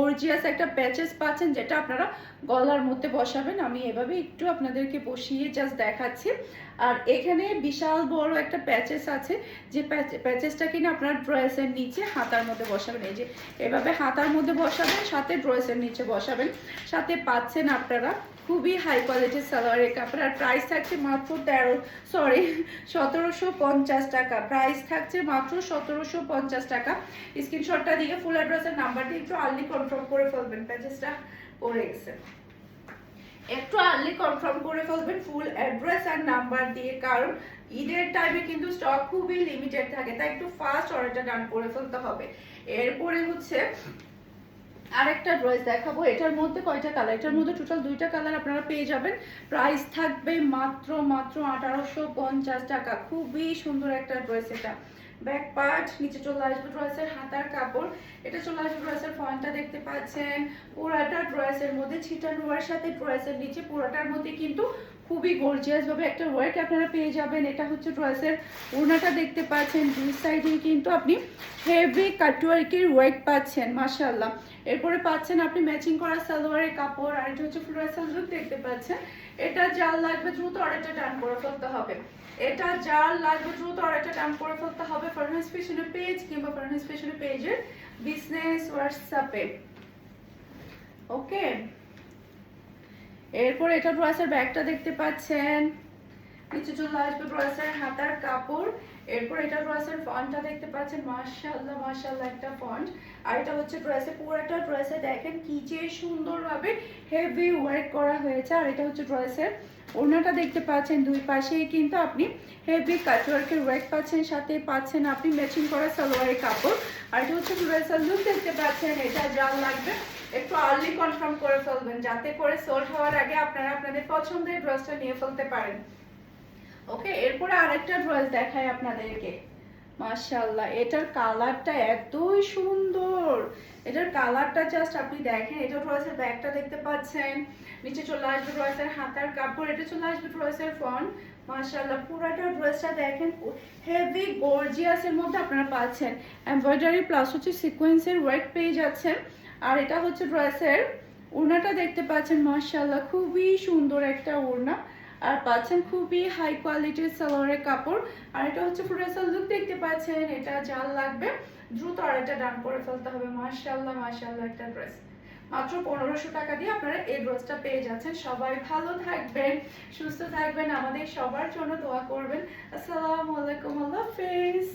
Gorgeous একটা patches পাচ্ছেন যেটা আপনারা গলার মধ্যে বসাবেন। আমি এভাবে একটু আপনাদেরকে বসিয়ে জাস্ট দেখাচ্ছি। আর এখানে বিশাল বড় একটা প্যাচেস আছে, যে প্যাচেসটা কিনা আপনার ড্রেসের নিচে হাতার মধ্যে বসাবেন। এই যে এভাবে হাতার মধ্যে বসাবেন, সাথে ড্রেসের নিচে বসাবেন। সাথে পাচ্ছেন আপনারা খুবই হাই কোয়ালিটির সালোয়ারের কাপড়। আর প্রাইস থাকছে মাত্র 1750 টাকা। প্রাইস থাকছে মাত্র 1750 টাকা। স্ক্রিনশটটা দিয়ে ফুল অ্যাড্রেসের নাম্বার দিয়ে একটু আর্লি কনফার্ম করে ফেলবেন। প্যাচেসটা পড়ে গেছে, একটু আর্লি কনফার্ম করে ফেলবেন ফুল অ্যাড্রেস আর নাম্বার দিয়ে, কারণ ঈদের টাইমে কিন্তু স্টক খুবই লিমিটেড থাকে, তাই একটু ফাস্ট অর্ডারটা ডান করে ফেলতে হবে। এরপরে হচ্ছে আরেকটা ড্রেস দেখাবো। এটার মধ্যে কয়টা কালার? এটার মধ্যে টোটাল 2টা কালার আপনারা পেয়ে যাবেন। প্রাইস থাকবে মাত্র 1850 টাকা। খুবই সুন্দর একটা ড্রেস। এটা ব্যাক পার্ট, নিচে চলে আসবে ড্রেসের হাতার কাপড়, এটা চলে আসবে ড্রেসের ফ্রন্টটা দেখতে পাচ্ছেন। পুরাটা ড্রেসের মধ্যে ছিটানোর সাথে ড্রেসের নিচে পুরাটার মধ্যে কিন্তু খুবই গর্জিয়াস ভাবে একটা ওয়ার্ক আপনারা পেয়ে যাবেন। এটা হচ্ছে ড্রেসের ওড়নাটা দেখতে পাচ্ছেন, দুই সাইডে কিন্তু আপনি হেভি কাটওয়ার্কের ওয়ার্ক পাচ্ছেন মাশাআল্লাহ। এরপরে পাচ্ছেন আপনি ম্যাচিং করা সালোয়ারের কাপড়। আর এটা হচ্ছে ফ্লোরাল লুক দেখতে পাচ্ছেন। এটা যার লাগবে দ্রুত অর্ডারটা ডান করে ফেলতে হবে। এটা যার লাগবে দ্রুত অর্ডারটা ডান করে ফেলতে হবে ফারহানাস ফ্যাশনের পেজ কিংবা ফারহানাস ফ্যাশনের পেজের বিজনেস হোয়াটসঅ্যাপে। ওকে, এরপর এটা ড্রেসের ব্যাগটা দেখতে পাচ্ছেন, নিচে চলে আসবে ড্রেসের হাতার কাপড়। এরপর এটা ড্রেসের ফন্টটা দেখতে পাচ্ছেন, মাশাআল্লাহ মাশাআল্লাহ একটা ফন্ট। আর এটা হচ্ছে ড্রেসে, পুরোটা ড্রেসে দেখেন কি যে সুন্দরভাবে হেভি ওয়ার্ক করা হয়েছে। আর এটা হচ্ছে ড্রেসের ওড়নাটা দেখতে পাচ্ছেন, দুই পাশেই কিন্তু আপনি হেভি কাটওয়ার্কের ওয়ার্ক পাচ্ছেন, সাথে পাচ্ছেন আপনি ম্যাচিং করা সালোয়ারের কাপড়। আর এটা হচ্ছে ড্রেসের লুক দেখতে পাচ্ছেন। এটা যার লাগবে একটু আর্লি কনফার্ম করে ফেলবেন, যাতে করে সোল্ড হওয়ার আগে আপনারা আপনাদের পছন্দের ড্রেসটা নিয়ে ফেলতে পারেন। ওকে, এরপরে আরেকটা ড্রেস দেখাই আপনাদেরকে। মাশাআল্লাহ, এটার কালারটা এতই সুন্দর। এটার কালারটা জাস্ট আপনি দেখেন। এটা ড্রেসের ব্যাগটা দেখতে পাচ্ছেন, নিচে চলে আসবে ড্রেসের হাতার কাপড়, এটা চলে আসবে ড্রেসের ফ্রন্ট। মাশাআল্লাহ, পুরোটা ড্রেসটা দেখেন হেভি গর্জিয়াসের মধ্যে আপনারা পাচ্ছেন। এমব্রয়ডারি প্লাস হচ্ছে সিকোয়েন্সের ওয়ার্ক পেয়ে যাচ্ছেন। আর এটা হচ্ছে ড্রেসের ওড়নাটা দেখতে পাচ্ছেন, মাশাআল্লাহ খুবই সুন্দর একটা ওড়না। আর পাচ্ছেন খুবই হাই কোয়ালিটির সালোয়ারের কাপড়। আর এটা হচ্ছে ফ্লোরাল লুক দেখতে পাচ্ছেন। এটা যার লাগবে দ্রুত অর্ডারটা ডান করে ফেলতে হবে। মাশাআল্লাহ মাশাআল্লাহ একটা ড্রেস। মাত্র 1500 টাকা দিয়ে আপনারা এই ড্রেসটা পেয়ে যাচ্ছেন। সবাই ভালো থাকবেন, সুস্থ থাকবেন, আমাদের সবার জন্য দোয়া করবেন। আসসালামু আলাইকুম, আল্লাহ হাফেজ।